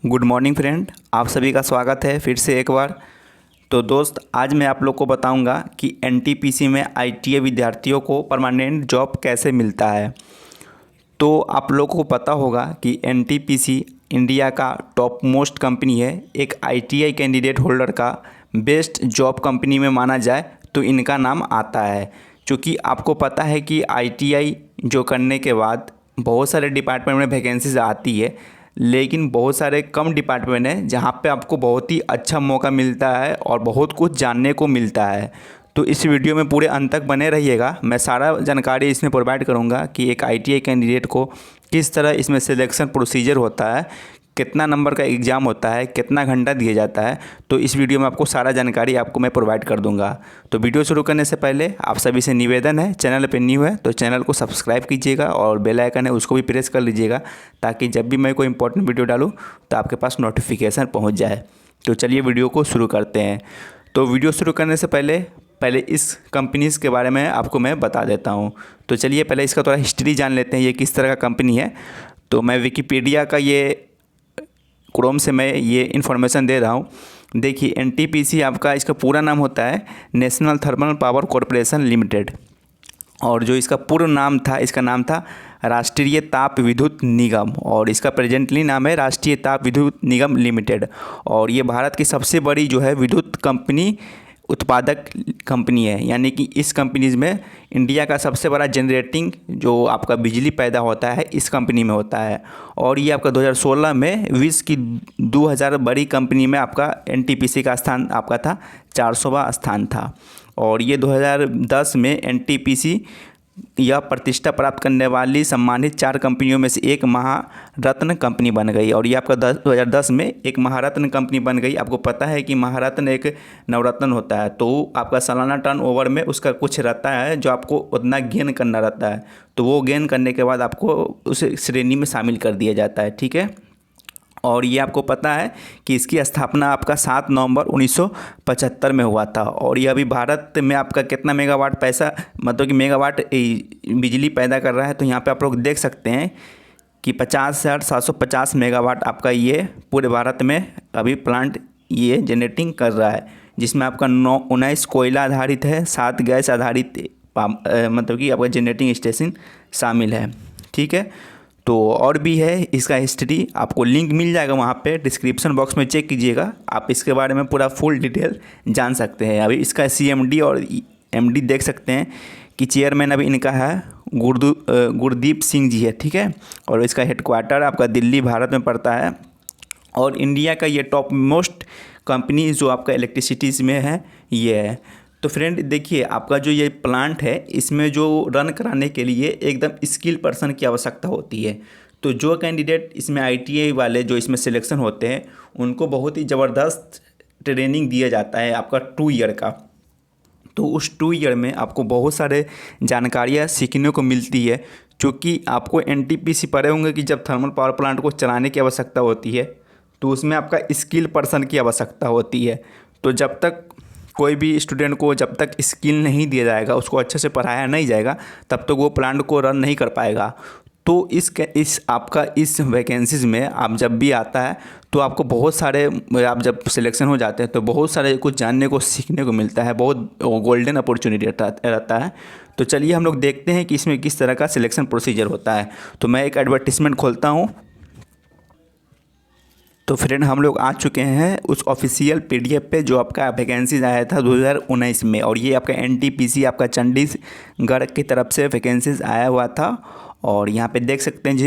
Good morning friend, आप सभी का स्वागत है फिर से एक बार। तो दोस्त, आज मैं आप लोग को बताऊंगा कि एनटीपीसी में आईटीआई विद्यार्थियों को परमानेंट जॉब कैसे मिलता है। तो आप लोगों को पता होगा कि एनटीपीसी इंडिया का टॉप मोस्ट कंपनी है। एक आईटीआई कैंडिडेट होल्डर का बेस्ट जॉब कंपनी में माना जाए तो इनका नाम आता है। क्योंकि आपको पता है कि आईटीआई जो करने के बाद बहुत सारे डिपार्टमेंट में वैकेंसीज आती है, लेकिन बहुत सारे कम डिपार्टमेंट हैं जहाँ पे आपको बहुत ही अच्छा मौका मिलता है और बहुत कुछ जानने को मिलता है। तो इस वीडियो में पूरे अंत तक बने रहिएगा। मैं सारा जानकारी इसमें प्रोवाइड करूँगा कि एक आईटीआई कैंडिडेट को किस तरह इसमें सिलेक्शन प्रोसीजर होता है, कितना नंबर का एग्ज़ाम होता है, कितना घंटा दिया जाता है। तो इस वीडियो में आपको सारा जानकारी आपको मैं प्रोवाइड कर दूंगा। तो वीडियो शुरू करने से पहले आप सभी से निवेदन है, चैनल पे न्यू है तो चैनल को सब्सक्राइब कीजिएगा और बेल आइकन है उसको भी प्रेस कर लीजिएगा, ताकि जब भी मैं कोई इंपॉर्टेंट वीडियो डालूँ तो आपके पास नोटिफिकेशन पहुँच जाए। तो चलिए वीडियो को शुरू करते हैं। तो वीडियो शुरू करने से पहले इस कंपनीज़ के बारे में आपको मैं बता देता हूँ। तो चलिए पहले इसका थोड़ा हिस्ट्री जान लेते हैं, ये किस तरह का कंपनी है। तो मैं विकिपीडिया का ये क्रोम से मैं ये इन्फॉर्मेशन दे रहा हूँ। देखिए, एनटीपीसी आपका इसका पूरा नाम होता है national thermal power corporation limited, और जो इसका पूर्ण नाम था, इसका नाम था राष्ट्रीय ताप विद्युत निगम, और इसका प्रेजेंटली नाम है राष्ट्रीय ताप विद्युत निगम लिमिटेड। और ये भारत की सबसे बड़ी जो है विद्युत कंपनी उत्पादक कंपनी है। यानी कि इस कंपनीज में इंडिया का सबसे बड़ा जनरेटिंग जो आपका बिजली पैदा होता है इस कंपनी में होता है। और ये आपका 2016 में विश्व की 2000 बड़ी कंपनी में आपका एनटीपीसी का स्थान आपका था 400वां स्थान था। और ये 2010 में एनटीपीसी यह प्रतिष्ठा प्राप्त करने वाली सम्मानित 4 कंपनियों में से एक महारत्न कंपनी बन गई। और ये आपका 2010 में एक महारत्न कंपनी बन गई। आपको पता है कि महारत्न एक नवरत्न होता है, तो आपका सालाना टर्नओवर में उसका कुछ रहता है जो आपको उतना गेन करना रहता है, तो वो गेन करने के बाद आपको उस श्रेणी में शामिल कर दिया जाता है। ठीक है। और ये आपको पता है कि इसकी स्थापना आपका 7 नवंबर 1975 में हुआ था। और ये अभी भारत में आपका कितना मेगावाट पैसा मतलब कि मेगावाट बिजली पैदा कर रहा है, तो यहाँ पे आप लोग देख सकते हैं कि 50,750 मेगावाट आपका ये पूरे भारत में अभी प्लांट ये जनरेटिंग कर रहा है, जिसमें आपका 19 कोयला आधारित है, 7 गैस आधारित मतलब कि आपका जनरेटिंग स्टेशन शामिल है। ठीक है। तो और भी है इसका हिस्ट्री, आपको लिंक मिल जाएगा वहाँ पे डिस्क्रिप्शन बॉक्स में, चेक कीजिएगा, आप इसके बारे में पूरा फुल डिटेल जान सकते हैं। अभी इसका सीएमडी और एमडी देख सकते हैं कि चेयरमैन अभी इनका है गुरदीप सिंह जी है। ठीक है। और इसका हेडक्वार्टर आपका दिल्ली भारत में पड़ता है। और इंडिया का ये टॉप मोस्ट कंपनी जो आपका इलेक्ट्रिसिटीज़ में है ये है। तो फ्रेंड देखिए, आपका जो ये प्लांट है इसमें जो रन कराने के लिए एकदम स्किल पर्सन की आवश्यकता होती है। तो जो कैंडिडेट इसमें आईटीआई वाले जो इसमें सिलेक्शन होते हैं उनको बहुत ही ज़बरदस्त ट्रेनिंग दिया जाता है आपका 2 ईयर का। तो उस 2 ईयर में आपको बहुत सारे जानकारियाँ सीखने को मिलती है। क्योंकि आपको एनटीपीसी पढ़े होंगे कि जब थर्मल पावर प्लांट को चलाने की आवश्यकता होती है तो उसमें आपका स्किल पर्सन की आवश्यकता होती है। तो जब तक कोई भी स्टूडेंट को जब तक स्किल नहीं दिया जाएगा, उसको अच्छे से पढ़ाया नहीं जाएगा, तब तक वो प्लांट को रन नहीं कर पाएगा। तो इस आपका इस वैकेंसीज़ में आप जब भी आता है तो आपको बहुत सारे, आप जब सिलेक्शन हो जाते हैं तो बहुत सारे कुछ जानने को सीखने को मिलता है, बहुत गोल्डन अपॉर्चुनिटी रहता है। तो चलिए हम लोग देखते हैं कि इसमें किस तरह का सिलेक्शन प्रोसीजर होता है। तो मैं एक एडवर्टीज़मेंट खोलता हूँ। तो फ्रेंड, हम लोग आ चुके हैं उस ऑफिशियल पीडीएफ पे जो आपका वैकेंसीज आया था 2019 में। और ये आपका एनटीपीसी आपका चंडीगढ़ की तरफ से वैकेंसीज आया हुआ था। और यहाँ पे देख सकते हैं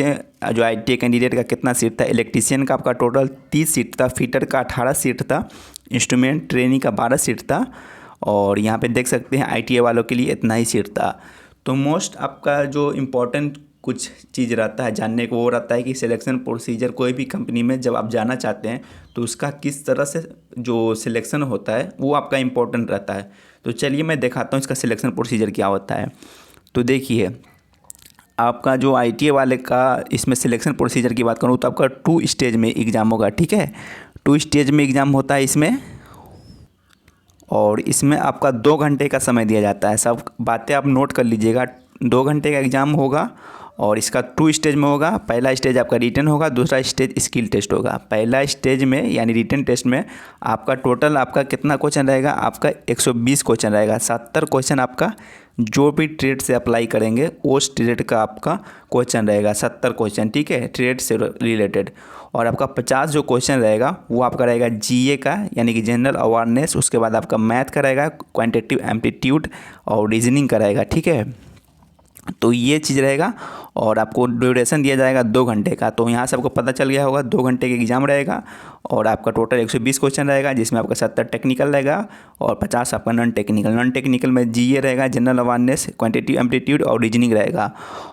जो आईटीआई कैंडिडेट का कितना सीट था। इलेक्ट्रीशियन का आपका टोटल 30 सीट था, फिटर का 18 सीट था, इंस्ट्रूमेंट ट्रेनी का 12 सीट था। और यहाँ पे देख सकते हैं आईटीआई वालों के लिए इतना ही सीट था। तो मोस्ट आपका जो इम्पोर्टेंट कुछ चीज़ रहता है जानने को, वो रहता है कि सिलेक्शन प्रोसीजर कोई भी कंपनी में जब आप जाना चाहते हैं तो उसका किस तरह से जो सिलेक्शन होता है वो आपका इम्पोर्टेंट रहता है। तो चलिए मैं दिखाता हूँ इसका सिलेक्शन प्रोसीजर क्या होता है। तो देखिए, आपका जो आईटीआई वाले का इसमें सिलेक्शन प्रोसीजर की बात करूँ तो आपका 2 स्टेज में एग्ज़ाम होगा। ठीक है। 2 स्टेज में एग्ज़ाम होता है इसमें, और इसमें आपका 2 घंटे का समय दिया जाता है। सब बातें आप नोट कर लीजिएगा। 2 घंटे का एग्ज़ाम होगा और इसका 2 स्टेज में होगा। पहला स्टेज आपका रिटन होगा, दूसरा स्टेज स्किल टेस्ट होगा। पहला स्टेज में यानी रिटन टेस्ट में आपका टोटल आपका कितना क्वेश्चन रहेगा, आपका 120 क्वेश्चन रहेगा। 70 क्वेश्चन आपका जो भी ट्रेड से अप्लाई करेंगे उस ट्रेड का आपका क्वेश्चन रहेगा, 70 क्वेश्चन, ठीक है, ट्रेड से रिलेटेड। और आपका 50 जो क्वेश्चन रहेगा वो आपका रहेगा जीए का, यानी कि जनरल अवेयरनेस। उसके बाद आपका मैथ का रहेगा, क्वांटिटेटिव एप्टीट्यूड और रीजनिंग का रहेगा, ठीक है। तो ये चीज़ रहेगा और आपको ड्यूरेशन दिया जाएगा 2 घंटे का। तो यहाँ से आपको पता चल गया होगा 2 घंटे का एग्जाम रहेगा और आपका टोटल 120 क्वेश्चन रहेगा, जिसमें आपका 70 टेक्निकल रहेगा और 50 आपका नॉन टेक्निकल में जीए रहेगा, जनरल अवेयरनेस, क्वांटिटेटिव एप्टीट्यूड और रीजनिंग रहेगा।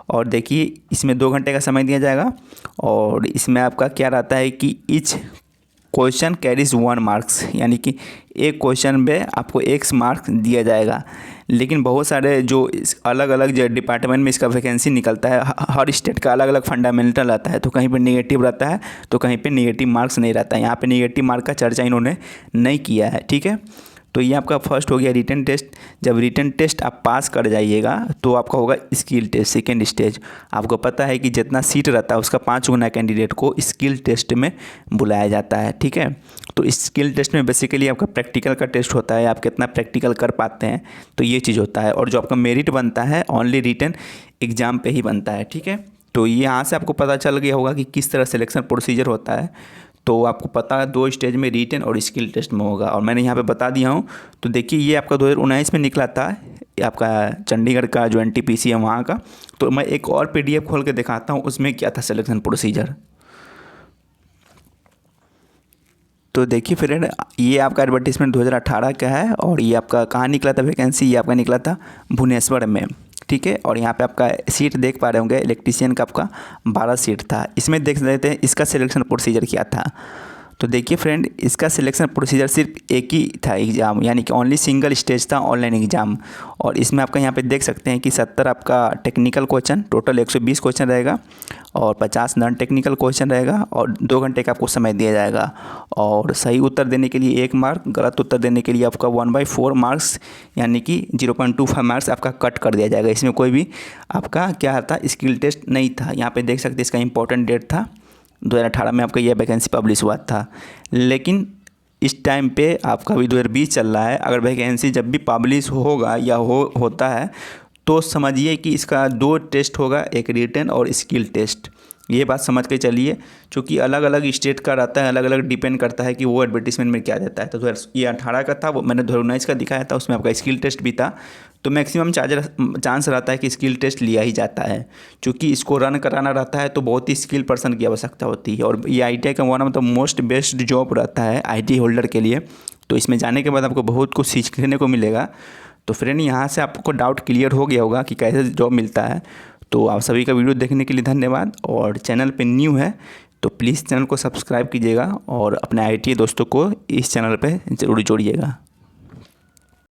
और देखिए इसमें 2 घंटे का समय दिया जाएगा और इसमें आपका क्या रहता है कि ईच क्वेश्चन कैरीज 1 मार्क्स, यानी कि एक क्वेश्चन में आपको x मार्क्स दिया जाएगा। लेकिन बहुत सारे जो अलग अलग जो डिपार्टमेंट में इसका वैकेंसी निकलता है, हर स्टेट का अलग अलग फंडामेंटल रहता है। तो कहीं पे नेगेटिव रहता है तो कहीं पे नेगेटिव मार्क्स नहीं रहता है। यहाँ पे नेगेटिव मार्क का चर्चा इन्होंने नहीं किया है, ठीक है। तो ये आपका फर्स्ट हो गया रिटन टेस्ट। जब रिटन टेस्ट आप पास कर जाइएगा तो आपका होगा स्किल टेस्ट, सेकेंड स्टेज। आपको पता है कि जितना सीट रहता है उसका 5 गुना कैंडिडेट को स्किल टेस्ट में बुलाया जाता है, ठीक है। तो स्किल टेस्ट में बेसिकली आपका प्रैक्टिकल का टेस्ट होता है, आप कितना प्रैक्टिकल कर पाते हैं, तो ये चीज़ होता है। और जो आपका मेरिट बनता है ओनली रिटन एग्ज़ाम पे ही बनता है, ठीक है। तो ये यहाँ से आपको पता चल गया होगा कि किस तरह सिलेक्शन प्रोसीजर होता है। तो आपको पता है 2 स्टेज में रिटन और स्किल टेस्ट में होगा और मैंने यहाँ पे बता दिया हूँ। तो देखिए ये आपका 2019 में निकला था, आपका चंडीगढ़ का जो एनटीपीसी है वहाँ का। तो मैं एक और पीडीएफ खोल के दिखाता हूँ उसमें क्या था सिलेक्शन प्रोसीजर। तो देखिए फ्रेंड, ये आपका एडवर्टीजमेंट 2018 का है और ये आपका कहाँ निकला था वैकेंसी, ये आपका निकला था भुवनेश्वर में, ठीक है। और यहाँ पे आपका सीट देख पा रहे होंगे, इलेक्ट्रीशियन का आपका 12 सीट था। इसमें देख लेते हैं इसका सिलेक्शन प्रोसीजर क्या था। तो देखिए फ्रेंड, इसका सिलेक्शन प्रोसीजर सिर्फ एक ही था एग्ज़ाम, यानी कि ओनली सिंगल स्टेज था ऑनलाइन एग्ज़ाम। और इसमें आपका यहाँ पे देख सकते हैं कि 70 आपका टेक्निकल क्वेश्चन, टोटल 120 क्वेश्चन रहेगा और 50 नॉन टेक्निकल क्वेश्चन रहेगा और 2 घंटे का आपको समय दिया जाएगा। और सही उत्तर देने के लिए 1 मार्क, गलत उत्तर देने के लिए आपका 1/4 मार्क्स, यानी कि 0.25 मार्क्स आपका कट कर दिया जाएगा। इसमें कोई भी आपका क्या था, स्किल टेस्ट नहीं था। यहाँ पे देख सकते हैं इसका इंपॉर्टेंट डेट था 2018 में आपका यह वैकेंसी पब्लिश हुआ था। लेकिन इस टाइम पे आपका भी 2020 चल रहा है। अगर वैकेंसी जब भी पब्लिश होगा या होता है तो समझिए कि इसका 2 टेस्ट होगा, एक रिटन और स्किल टेस्ट। ये बात समझ के चलिए, क्योंकि अलग अलग स्टेट का रहता है, अलग अलग डिपेंड करता है कि वो एडवर्टीजमेंट में क्या देता है। तो ये 18 का था, वो मैंने 2019 का दिखाया था, उसमें आपका स्किल टेस्ट भी था। तो मैक्सिमम चांस रहता है कि स्किल टेस्ट लिया ही जाता है, क्योंकि इसको रन कराना रहता है तो बहुत ही स्किल पर्सन की आवश्यकता होती है। और ये ITI का one of the most best job रहता है IT होल्डर के लिए। तो इसमें जाने के बाद आपको बहुत कुछ सीखने को मिलेगा। तो फ्रेंड, यहाँ से आपको डाउट क्लियर हो गया होगा कि कैसे जॉब मिलता है। तो आप सभी का वीडियो देखने के लिए धन्यवाद। और चैनल पे न्यू है तो प्लीज़ चैनल को सब्सक्राइब कीजिएगा और अपने ITI दोस्तों को इस चैनल पे ज़रूर जोड़िएगा।